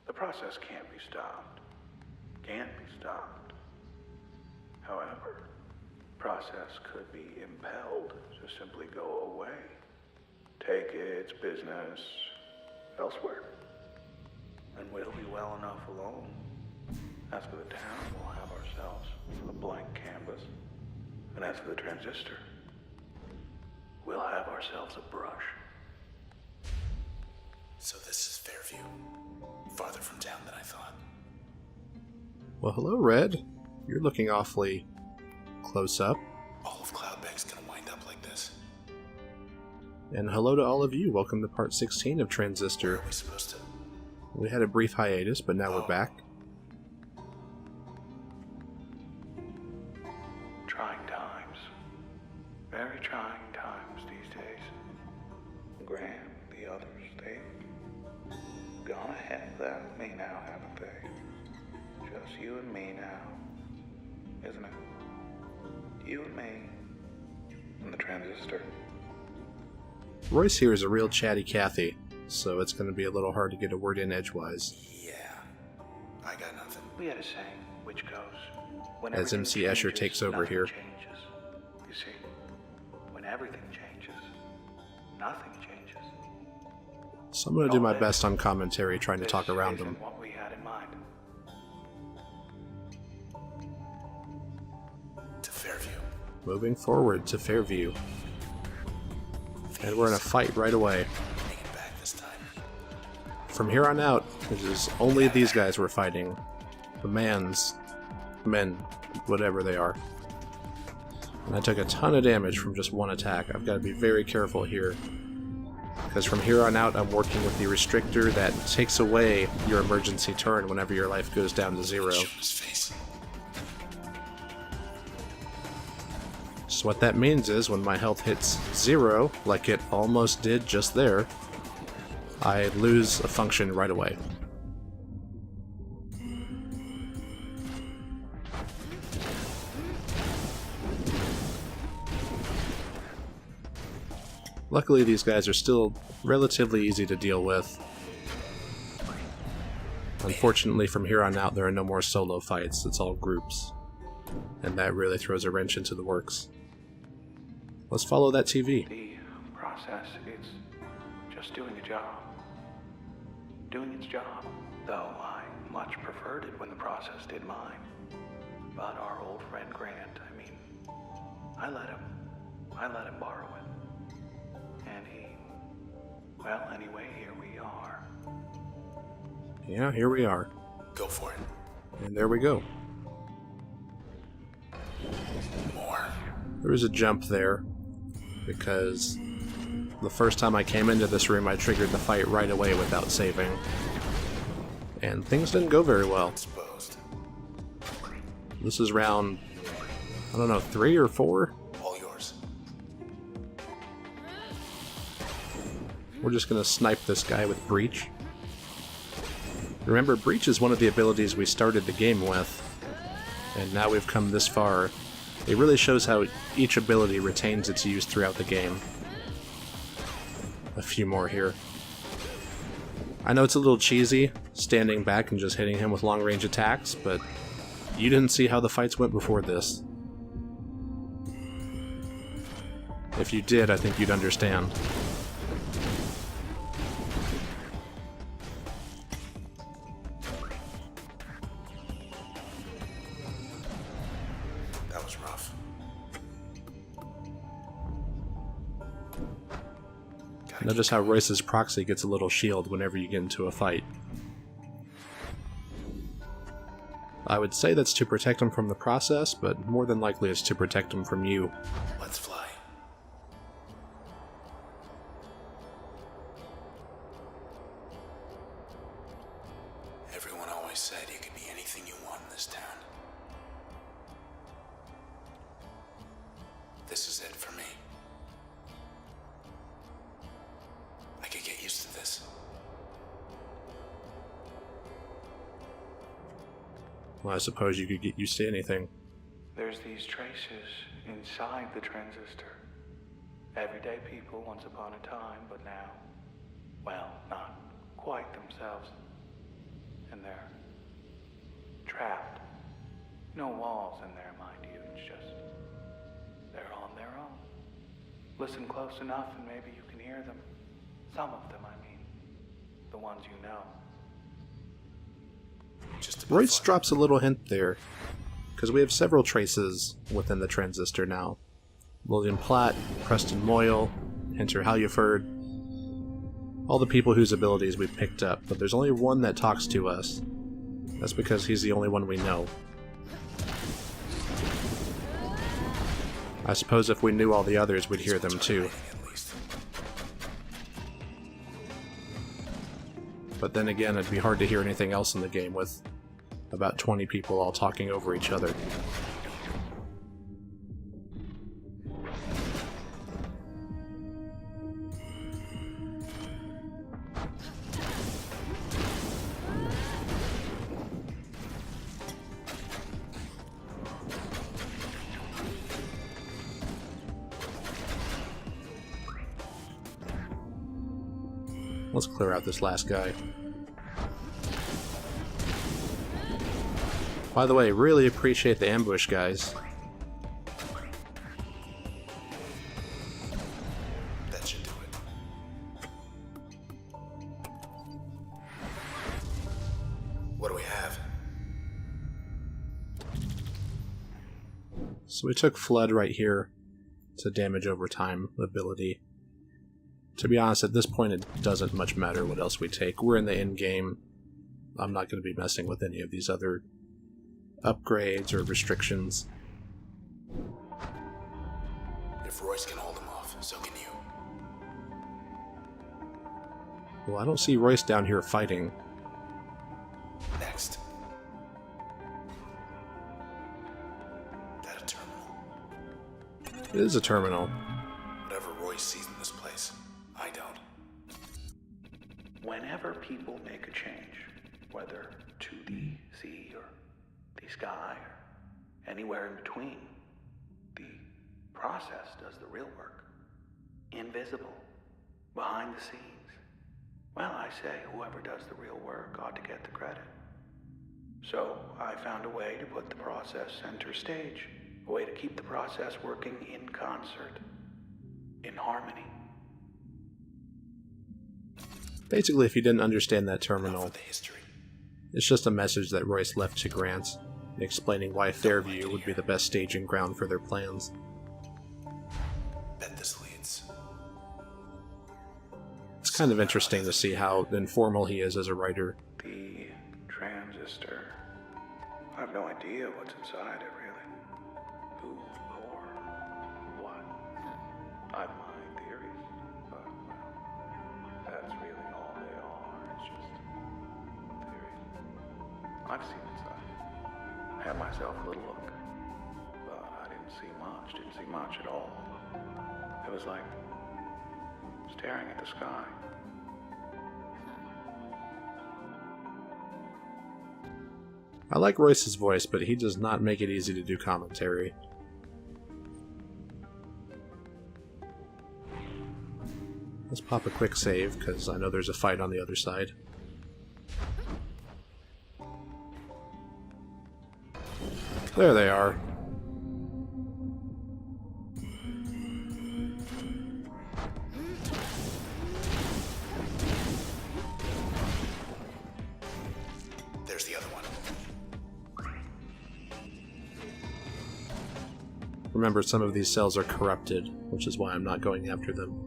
The process can't be stopped. Can't be stopped. However, process could be impelled to simply go away. Take its business elsewhere. And we'll be well enough alone. As for the town, we'll have ourselves a blank canvas. And as for the transistor, we'll have ourselves a brush. So this is Fairview. Farther from town than I thought. Well, hello, Red. You're looking awfully close up. All of Cloudbank's gonna wind up like this. And hello to all of you. Welcome to part 16 of Transistor. Where are we supposed to? We had a brief hiatus, but now we're back. Trying times. Very trying times these days. Graham, the others, they've gone ahead without me now, haven't they? Just you and me now, isn't it? You and me. And the transistor. Royce here is a real chatty Cathy, so it's going to be a little hard to get a word in edgewise. Yeah. I got nothing. We had a saying, which goes, when As MC everything Escher changes, takes over nothing here. Changes. You see, when everything changes, nothing changes. So I'm going to do my best on commentary, trying to talk around them. What we had in mind. To Fairview. Moving forward to Fairview. And we're in a fight right away. Take it back this time. From here on out, it is only these guys we're fighting. The men, whatever they are. And I took a ton of damage from just one attack. I've got to be very careful here. Because from here on out, I'm working with the restrictor that takes away your emergency turn whenever your life goes down to 0. Shoot his face. So what that means is, when my health hits 0, like it almost did just there, I lose a function right away. Luckily, these guys are still relatively easy to deal with. Unfortunately, from here on out, there are no more solo fights. It's all groups. And that really throws a wrench into the works. Let's follow that TV. The process is just doing a job. Doing its job. Though I much preferred it when the process did mine. But our old friend Grant, I let him borrow it. And well, anyway, here we are. Yeah, here we are. Go for it. And there we go. More. There was a jump there, because the first time I came into this room, I triggered the fight right away without saving. And things didn't go very well. Exposed. This is round, I don't know, 3 or 4? All yours. We're just going to snipe this guy with Breach. Remember, Breach is one of the abilities we started the game with, and now we've come this far. It really shows how each ability retains its use throughout the game. A few more here. I know it's a little cheesy, standing back and just hitting him with long-range attacks, but you didn't see how the fights went before this. If you did, I think you'd understand. That was rough. Notice how Royce's proxy gets a little shield whenever you get into a fight. I would say that's to protect him from the process, but more than likely it's to protect him from you. Let's fly. Everyone always said you could be anything you want in this town. Well, I suppose you could get used to anything. There's these traces inside the transistor. Everyday people once upon a time, but now, well, not quite themselves. And they're trapped. No walls in there, mind you. It's just, they're on their own. Listen close enough and maybe you can hear them. Some of them, I mean. The ones you know. Royce drops a little hint there, because we have several traces within the transistor now. William Platt, Preston Moyle, Hunter Halyford, all the people whose abilities we picked up, but there's only one that talks to us. That's because he's the only one we know. I suppose if we knew all the others, we'd hear them too. But then again, it'd be hard to hear anything else in the game with about 20 people all talking over each other. Let's clear out this last guy. By the way, really appreciate the ambush, guys. That should do it. What do we have? So we took Flood right here. It's a damage over time ability. To be honest, at this point it doesn't much matter what else we take. We're in the end game. I'm not going to be messing with any of these other upgrades or restrictions. If Royce can hold him off, so can you. Well, I don't see Royce down here fighting. Next. That a terminal? It is a terminal. Whatever Royce sees in this place, I don't. Whenever people make a change, whether to the sea or the sky or anywhere in between, the process does the real work. Invisible, behind the scenes. Well, I say whoever does the real work ought to get the credit. So I found a way to put the process center stage, a way to keep the process working in concert, in harmony. Basically, if you didn't understand that Enough terminal, of the history. it's just a message that Royce left to Grant, explaining why Fairview would be the best staging ground for their plans. Bet this leads. It's kind of interesting to see how informal he is as a writer. The transistor. I have no idea what's inside it, really. Who or what. I've my theories, but, well, that's really all they are. It's just theories. I've seen inside. I had myself a little look, but I didn't see much at all. It was like staring at the sky. I like Royce's voice, but he does not make it easy to do commentary. Let's pop a quick save, because I know there's a fight on the other side. There they are. There's the other one. Remember, some of these cells are corrupted, which is why I'm not going after them.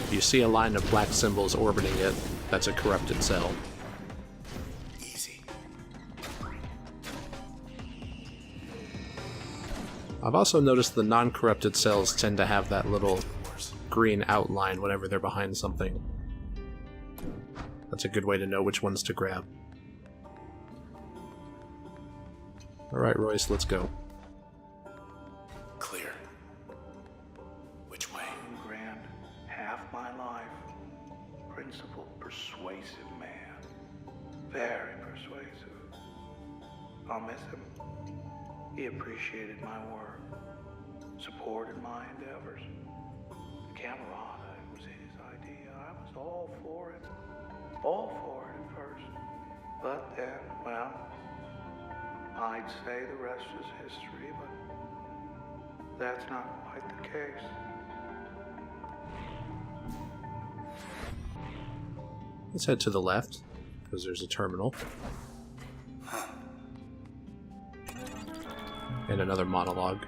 If you see a line of black symbols orbiting it, that's a corrupted cell. Easy. I've also noticed the non-corrupted cells tend to have that little green outline whenever they're behind something. That's a good way to know which ones to grab. Alright, Royce, let's go. Clear. Which way? Grand, half my life. Principled, persuasive man. Fair very persuasive. I'll miss him. He appreciated my work, supported my endeavors. The Camerata, it was his idea. I was all for it at first. But then, well, I'd say the rest is history, but that's not quite the case. Let's head to the left, because there's a terminal. And another monologue.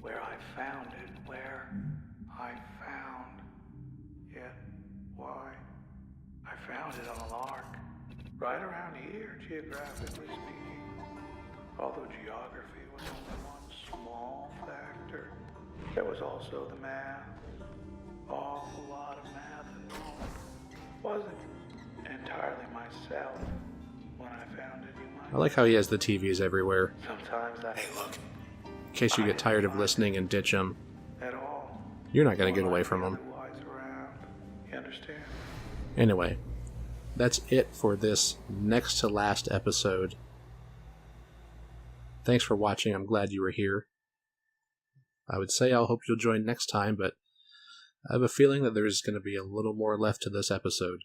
Where I found, yet why? I found it on a lark, right around here, geographically speaking. Although geography was only one small factor, there was also the math. Awful lot of math involved. Wasn't entirely myself when I found it, you might. I like how he has the TVs everywhere, Sometimes I Hey, look. in case you get tired of listening and ditch them. at all. You're not going to get away from them. Otherwise around. You understand? Anyway, that's it for this next to last episode. Thanks for watching. I'm glad you were here. I would say I'll hope you'll join next time, but I have a feeling that there's going to be a little more left to this episode.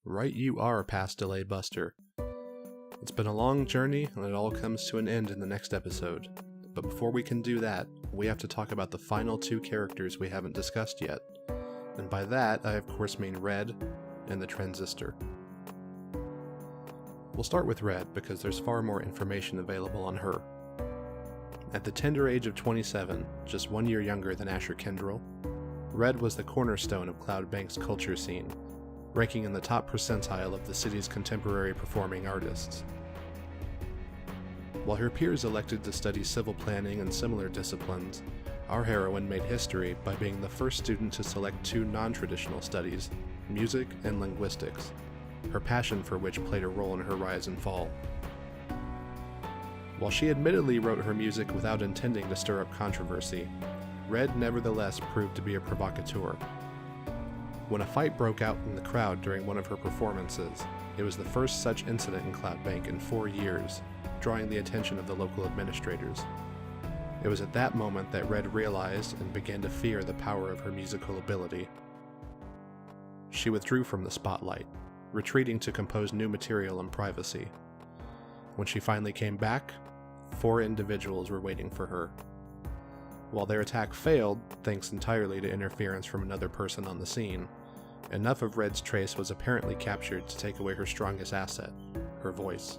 Right you are, past DelayBuster. It's been a long journey, and it all comes to an end in the next episode. But before we can do that, we have to talk about the final two characters we haven't discussed yet. And by that, I of course mean Red and the Transistor. We'll start with Red, because there's far more information available on her. At the tender age of 27, just 1 year younger than Asher Kendrill, Red was the cornerstone of Cloud Bank's culture scene, ranking in the top percentile of the city's contemporary performing artists. While her peers elected to study civil planning and similar disciplines, our heroine made history by being the first student to select two non-traditional studies, music and linguistics, her passion for which played a role in her rise and fall. While she admittedly wrote her music without intending to stir up controversy, Red nevertheless proved to be a provocateur. When a fight broke out in the crowd during one of her performances, it was the first such incident in Cloud Bank in 4 years, drawing the attention of the local administrators. It was at that moment that Red realized and began to fear the power of her musical ability. She withdrew from the spotlight, retreating to compose new material in privacy. When she finally came back, 4 individuals were waiting for her. While their attack failed, thanks entirely to interference from another person on the scene, enough of Red's trace was apparently captured to take away her strongest asset, her voice.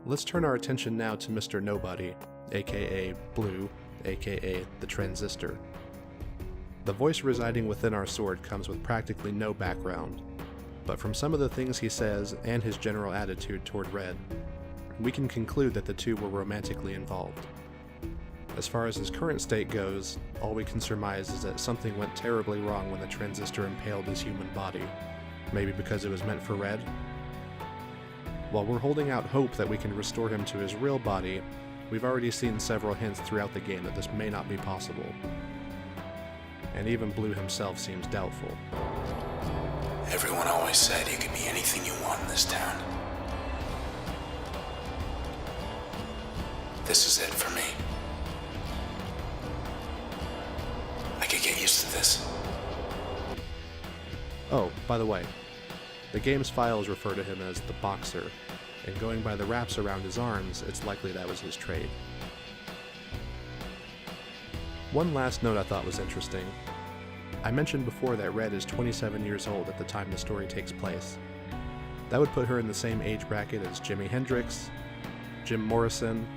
Let's turn our attention now to Mr. Nobody, aka Blue, aka the Transistor. The voice residing within our sword comes with practically no background, but from some of the things he says and his general attitude toward Red, we can conclude that the two were romantically involved. As far as his current state goes, all we can surmise is that something went terribly wrong when the Transistor impaled his human body, maybe because it was meant for Red. While we're holding out hope that we can restore him to his real body, we've already seen several hints throughout the game that this may not be possible. And even Blue himself seems doubtful. Everyone always said you could be anything you want in this town. This is it for me. I could get used to this. Oh, by the way, the game's files refer to him as the Boxer, and going by the wraps around his arms, it's likely that was his trade. One last note I thought was interesting. I mentioned before that Red is 27 years old at the time the story takes place. That would put her in the same age bracket as Jimi Hendrix, Jim Morrison,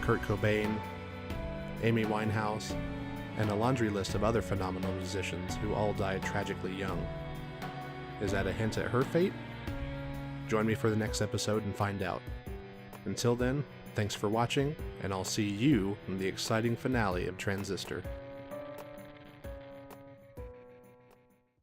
Kurt Cobain, Amy Winehouse, and a laundry list of other phenomenal musicians who all died tragically young. Is that a hint at her fate? Join me for the next episode and find out. Until then, thanks for watching, and I'll see you in the exciting finale of Transistor.